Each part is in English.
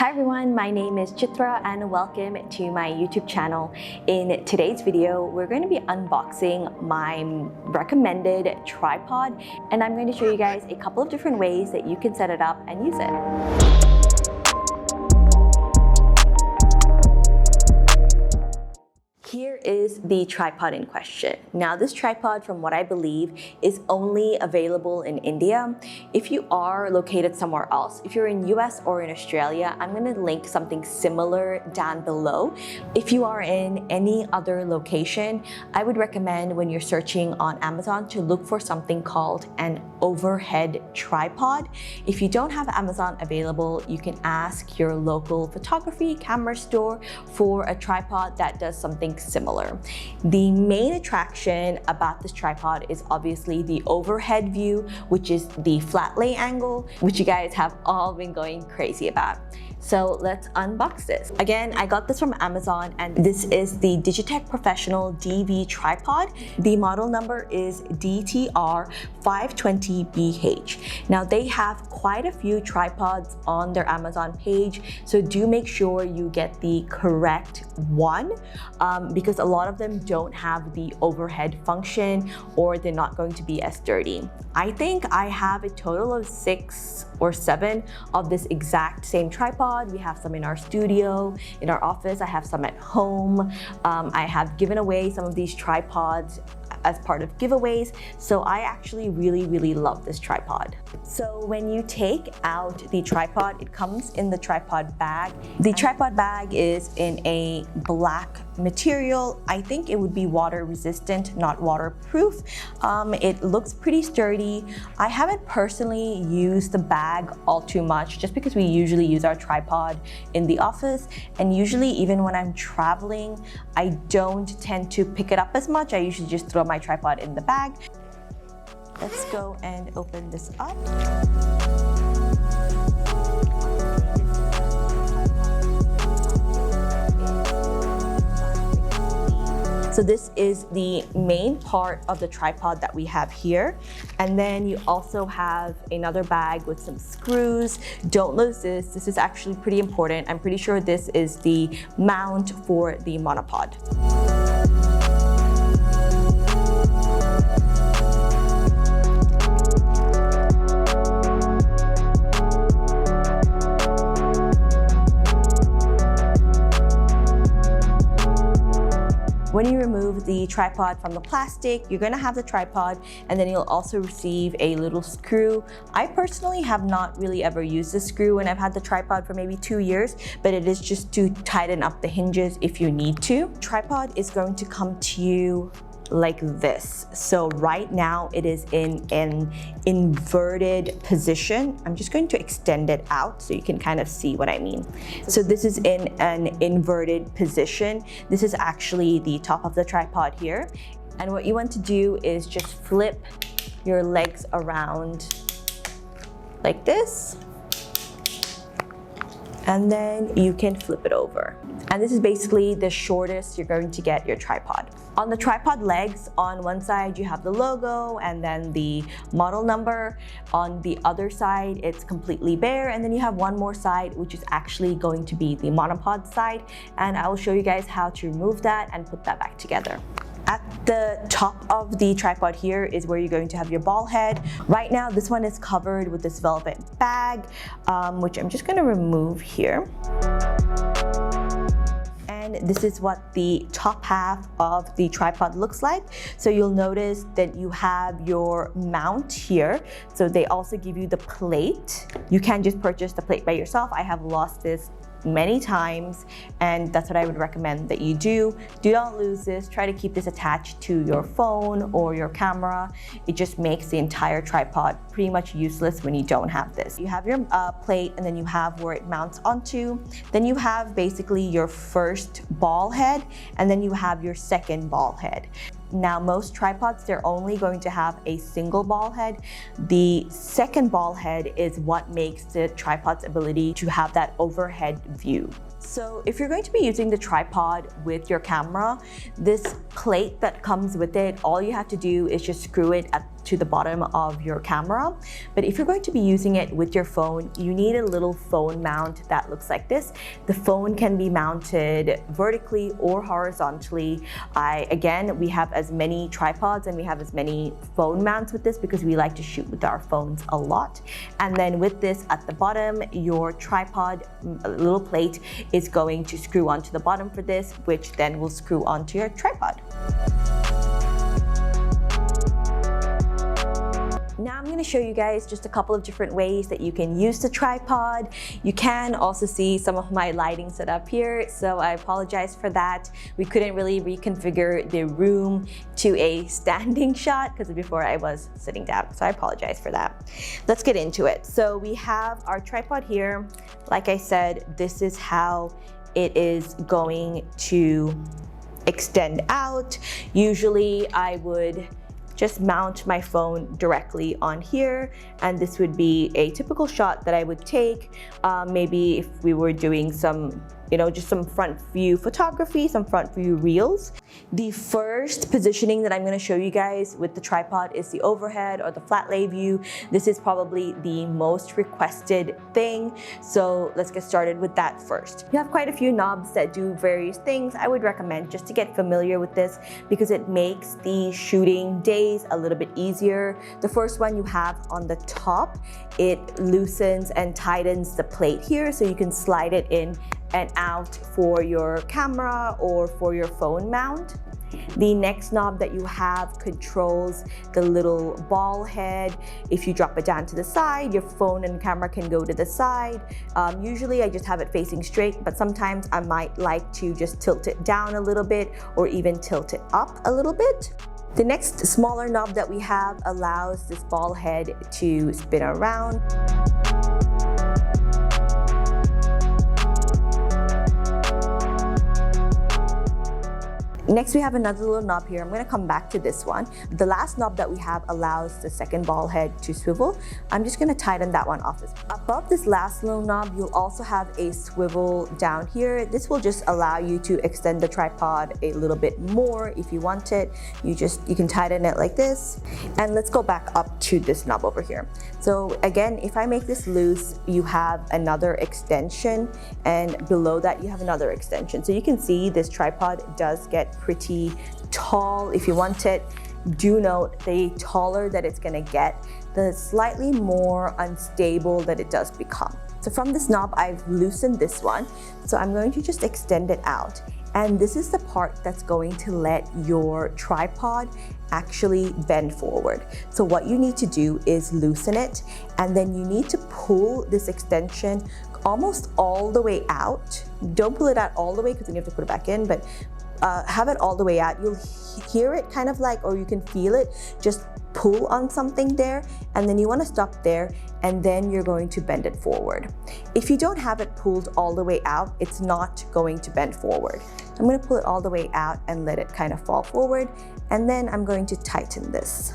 Hi everyone, my name is Chitra and welcome to my YouTube channel. In today's video, we're going to be unboxing my recommended tripod, and I'm going to show you guys a couple of different ways that you can set it up and use it. Here is the tripod in question. Now this tripod, from what I believe, is only available in India. If you are located somewhere else, if you're in US or in Australia, I'm going to link something similar down below. If you are in any other location, I would recommend when you're searching on Amazon to look for something called an overhead tripod. If you don't have Amazon available, you can ask your local photography camera store for a tripod that does something similar. The main attraction about this tripod is obviously the overhead view, which is the flat lay angle, which you guys have all been going crazy about. So let's unbox this. Again, I got this from Amazon, and this is the Digitek Professional DV tripod. The model number is DTR-520-BH. Now they have quite a few tripods on their Amazon page, so do make sure you get the correct one because a lot of them don't have the overhead function, or they're not going to be as sturdy. I think I have a total of 6 or 7 of this exact same tripod. We have some in our studio, in our office. I have some at home. I have given away some of these tripods as part of giveaways. So I actually really love this tripod. So when you take out the tripod, it comes in the tripod bag. The tripod bag is in a black material. I think it would be water resistant, not waterproof. It looks pretty sturdy. I haven't personally used the bag all too much just because we usually use our tripod in the office, and usually even when I'm traveling, I don't tend to pick it up as much. I usually just throw my tripod in the bag. Let's go and open this up. So this is the main part of the tripod that we have here. And then you also have another bag with some screws. Don't lose this. This is actually pretty important. I'm pretty sure this is the mount for the monopod. When you remove the tripod from the plastic, you're going to have the tripod, and then you'll also receive a little screw. I personally have not really ever used this screw, and I've had the tripod for maybe 2 years, but it is just to tighten up the hinges if you need to. Tripod is going to come to you like this. So right now it is in an inverted position. I'm just going to extend it out so you can kind of see what I mean. So this is in an inverted position. This is actually the top of the tripod here. And what you want to do is just flip your legs around like this. And then you can flip it over. And this is basically the shortest you're going to get your tripod. On the tripod legs, on one side you have the logo and then the model number. On the other side, it's completely bare. And then you have one more side, which is actually going to be the monopod side. And I will show you guys how to remove that and put that back together. At the top of the tripod here is where you're going to have your ball head. Right now, this one is covered with this velvet bag, which I'm just going to remove here. And this is what the top half of the tripod looks like. So you'll notice that you have your mount here. So they also give you the plate. You can just purchase the plate by yourself. I have lost this many times, and that's what I would recommend that you do. Do not lose this. Try to keep this attached to your phone or your camera. It just makes the entire tripod pretty much useless when you don't have this. You have your plate, and then you have where it mounts onto. Then you have basically your first ball head, and then you have your second ball head. Now, most tripods, they're only going to have a single ball head. The second ball head is what makes the tripod's ability to have that overhead view. So if you're going to be using the tripod with your camera, this plate that comes with it, all you have to do is just screw it at to the bottom of your camera. But if you're going to be using it with your phone, you need a little phone mount that looks like this. The phone can be mounted vertically or horizontally. Again, we have as many tripods and we have as many phone mounts with this because we like to shoot with our phones a lot. And then with this at the bottom, your tripod little plate is going to screw onto the bottom for this, which then will screw onto your tripod. Now I'm going to show you guys just a couple of different ways that you can use the tripod. You can also see some of my lighting set up here, so I apologize for that. We couldn't really reconfigure the room to a standing shot because before I was sitting down, so I apologize for that. Let's get into it. So we have our tripod here. Like I said, this is how it is going to extend out. Usually I would just mount my phone directly on here, and this would be a typical shot that I would take maybe if we were doing some, just some front view photography, some front view reels. The first positioning that I'm going to show you guys with the tripod is the overhead or the flat lay view. This is probably the most requested thing, so let's get started with that first. You have quite a few knobs that do various things. I would recommend just to get familiar with this because it makes the shooting days a little bit easier. The first one you have on the top, it loosens and tightens the plate here so you can slide it in and out for your camera or for your phone mount. The next knob that you have controls the little ball head. If you drop it down to the side, your phone and camera can go to the side. Usually I just have it facing straight, but sometimes I might like to just tilt it down a little bit or even tilt it up a little bit. The next smaller knob that we have allows this ball head to spin around. Next, we have another little knob here. I'm going to come back to this one. The last knob that we have allows the second ball head to swivel. I'm just going to tighten that one off. Above this last little knob, you'll also have a swivel down here. This will just allow you to extend the tripod a little bit more if you want it. You can tighten it like this. And let's go back up to this knob over here. So again, if I make this loose, you have another extension, and below that you have another extension. So you can see this tripod does get pretty tall. If you want it, do note the taller that it's going to get, the slightly more unstable that it does become. So from this knob, I've loosened this one. So I'm going to just extend it out. And this is the part that's going to let your tripod actually bend forward. So what you need to do is loosen it, and then you need to pull this extension almost all the way out. Don't pull it out all the way because then you have to put it back in, but have it all the way out. You'll hear it kind of like, or you can feel it, just pull on something there, and then you want to stop there, and then you're going to bend it forward. If you don't have it pulled all the way out, it's not going to bend forward. I'm going to pull it all the way out and let it kind of fall forward, and then I'm going to tighten this.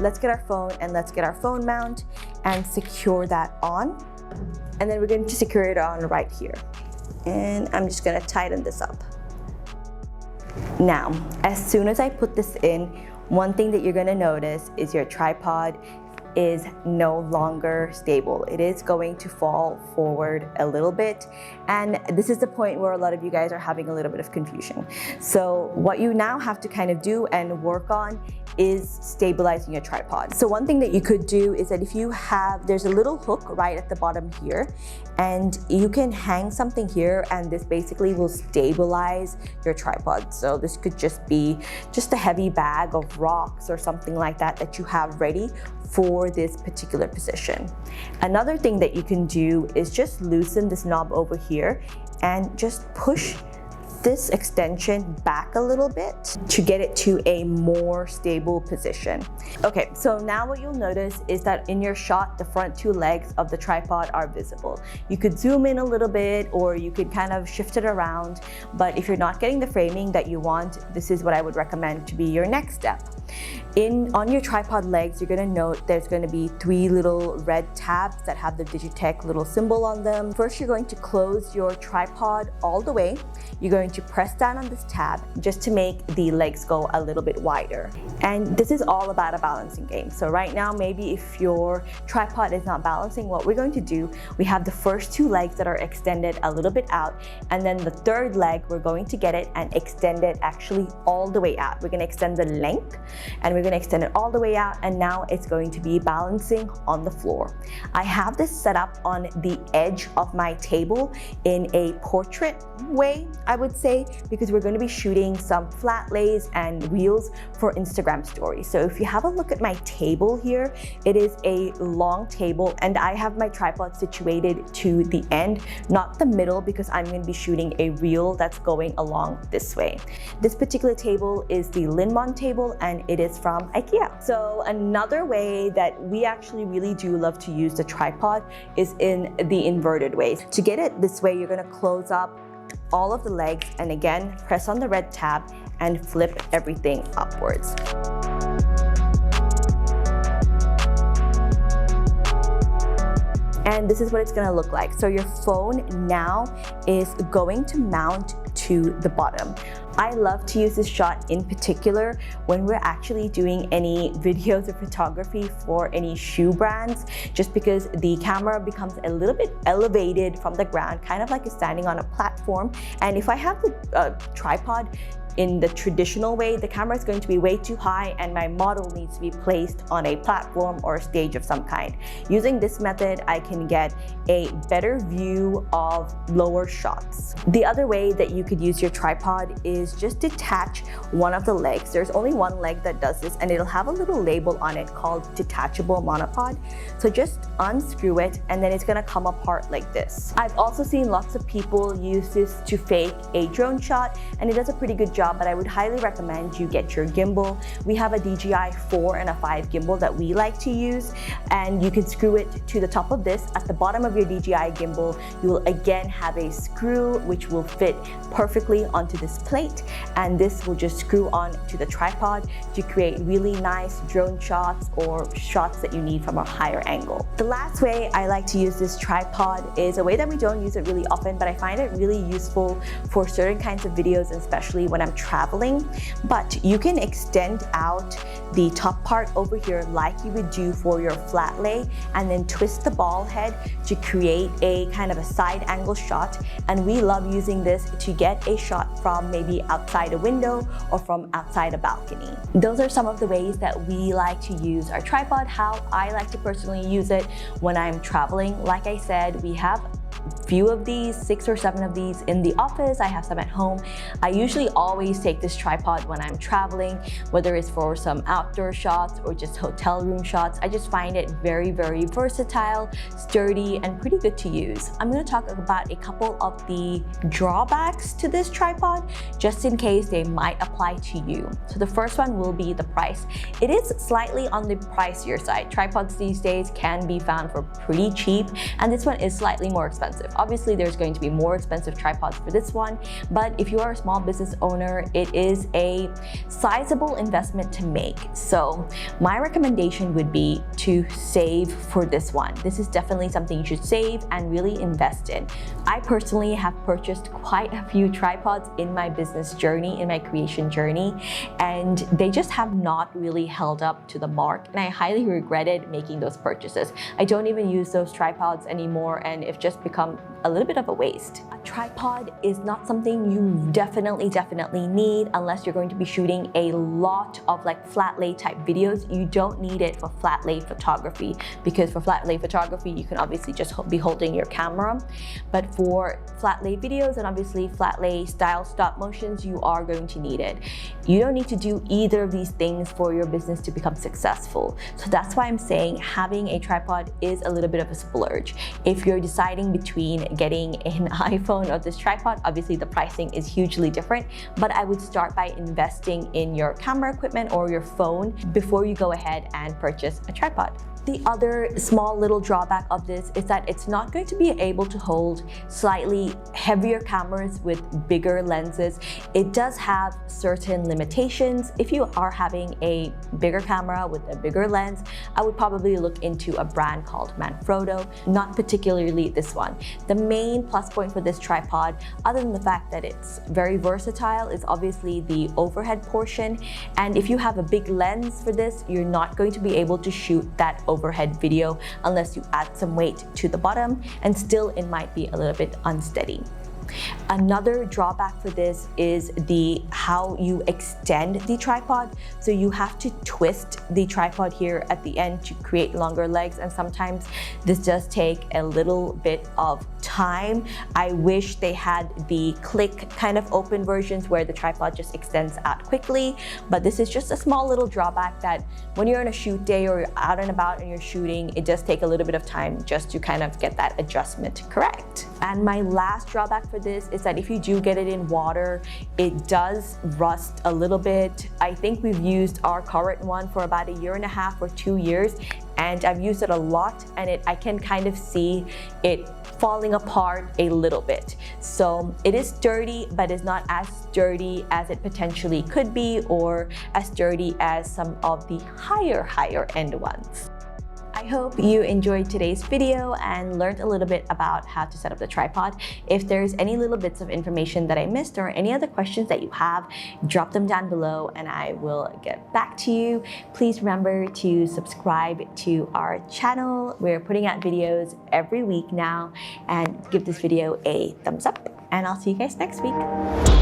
Let's get our phone and let's get our phone mount and secure that on. And then we're going to secure it on right here. And I'm just going to tighten this up. Now, as soon as I put this in, one thing that you're going to notice is your tripod is no longer stable. It is going to fall forward a little bit. And this is the point where a lot of you guys are having a little bit of confusion. So what you now have to kind of do and work on is stabilizing your tripod. So one thing that you could do is that if you have, there's a little hook right at the bottom here, and you can hang something here, and this basically will stabilize your tripod. So this could just be just a heavy bag of rocks or something like that that you have ready for this particular position. Another thing that you can do is just loosen this knob over here and just push this extension back a little bit to get it to a more stable position. Okay, so now what you'll notice is that in your shot, the front two legs of the tripod are visible. You could zoom in a little bit, or you could kind of shift it around, but if you're not getting the framing that you want, this is what I would recommend to be your next step. On your tripod legs, you're going to note there's going to be 3 little red tabs that have the Dijitek little symbol on them. First, you're going to close your tripod all the way. You're going to press down on this tab just to make the legs go a little bit wider. And this is all about a balancing game. So right now, maybe if your tripod is not balancing, what we're going to do, we have the first two legs that are extended a little bit out, and then the third leg, we're going to get it and extend it actually all the way out. We're going to extend the length and we're going to extend it all the way out, and now it's going to be balancing on the floor. I have this set up on the edge of my table in a portrait way, I would say, because we're going to be shooting some flat lays and reels for Instagram stories. So if you have a look at my table here, it is a long table, and I have my tripod situated to the end, not the middle, because I'm going to be shooting a reel that's going along this way. This particular table is the Linmon table, and it is from IKEA. So another way that we actually really do love to use the tripod is in the inverted way. To get it this way, you're going to close up all of the legs and again press on the red tab and flip everything upwards. And this is what it's going to look like. So your phone now is going to mount to the bottom. I love to use this shot in particular when we're actually doing any videos or photography for any shoe brands, just because the camera becomes a little bit elevated from the ground, kind of like you're standing on a platform. And if I have the tripod in the traditional way, the camera is going to be way too high and my model needs to be placed on a platform or a stage of some kind. Using this method, I can get a better view of lower shots. The other way that you could use your tripod is just detach one of the legs. There's only one leg that does this, and it'll have a little label on it called detachable monopod. So just unscrew it and then it's gonna come apart like this. I've also seen lots of people use this to fake a drone shot, and it does a pretty good job, but I would highly recommend you get your gimbal. We have a DJI 4 and a 5 gimbal that we like to use, and you can screw it to the top of this. At the bottom of your DJI gimbal, you will again have a screw which will fit perfectly onto this plate, and this will just screw on to the tripod to create really nice drone shots or shots that you need from a higher angle. The last way I like to use this tripod is a way that we don't use it really often, but I find it really useful for certain kinds of videos, especially when I'm traveling. But you can extend out the top part over here like you would do for your flat lay, and then twist the ball head to create a kind of a side angle shot. And we love using this to get a shot from maybe outside a window or from outside a balcony. Those are some of the ways that we like to use our tripod, how I like to personally use it when I'm traveling. Like I said, we have few of these, 6 or 7 of these in the office. I have some at home. I usually always take this tripod when I'm traveling, whether it's for some outdoor shots or just hotel room shots. I just find it very, very versatile, sturdy, and pretty good to use. I'm going to talk about a couple of the drawbacks to this tripod, just in case they might apply to you. So the first one will be the price. It is slightly on the pricier side. Tripods these days can be found for pretty cheap, and this one is slightly more expensive. Obviously, there's going to be more expensive tripods for this one, but if you are a small business owner, it is a sizable investment to make. So my recommendation would be to save for this one. This is definitely something you should save and really invest in. I personally have purchased quite a few tripods in my business journey, in my creation journey, and they just have not really held up to the mark, and I highly regretted making those purchases. I don't even use those tripods anymore, and it's just become a little bit of a waste. A tripod is not something you definitely need unless you're going to be shooting a lot of like flat lay type videos. You don't need it for flat lay photography, because for flat lay photography, you can obviously just be holding your camera. But for flat lay videos and obviously flat lay style stop motions, you are going to need it. You don't need to do either of these things for your business to become successful. So that's why I'm saying having a tripod is a little bit of a splurge. If you're deciding between getting an iPhone or this tripod, obviously the pricing is hugely different, but I would start by investing in your camera equipment or your phone before you go ahead and purchase a tripod. The other small little drawback of this is that it's not going to be able to hold slightly heavier cameras with bigger lenses. It does have certain limitations. If you are having a bigger camera with a bigger lens, I would probably look into a brand called Manfrotto, not particularly this one. The main plus point for this tripod, other than the fact that it's very versatile, is obviously the overhead portion. And if you have a big lens for this, you're not going to be able to shoot that overhead video unless you add some weight to the bottom, and still it might be a little bit unsteady. Another drawback for this is how you extend the tripod. So you have to twist the tripod here at the end to create longer legs, and sometimes this does take a little bit of time. I wish they had the click kind of open versions where the tripod just extends out quickly, but this is just a small little drawback that when you're on a shoot day or you're out and about and you're shooting, it does take a little bit of time just to kind of get that adjustment correct. And my last drawback for this is that if you do get it in water, it does rust a little bit. I think we've used our current one for about 1.5 or 2 years, and I've used it a lot, and I can kind of see it falling apart a little bit. So it is sturdy, but it's not as sturdy as it potentially could be, or as sturdy as some of the higher end ones. I hope you enjoyed today's video and learned a little bit about how to set up the tripod. If there's any little bits of information that I missed or any other questions that you have, drop them down below and I will get back to you. Please remember to subscribe to our channel. We're putting out videos every week now, and give this video a thumbs up, and I'll see you guys next week.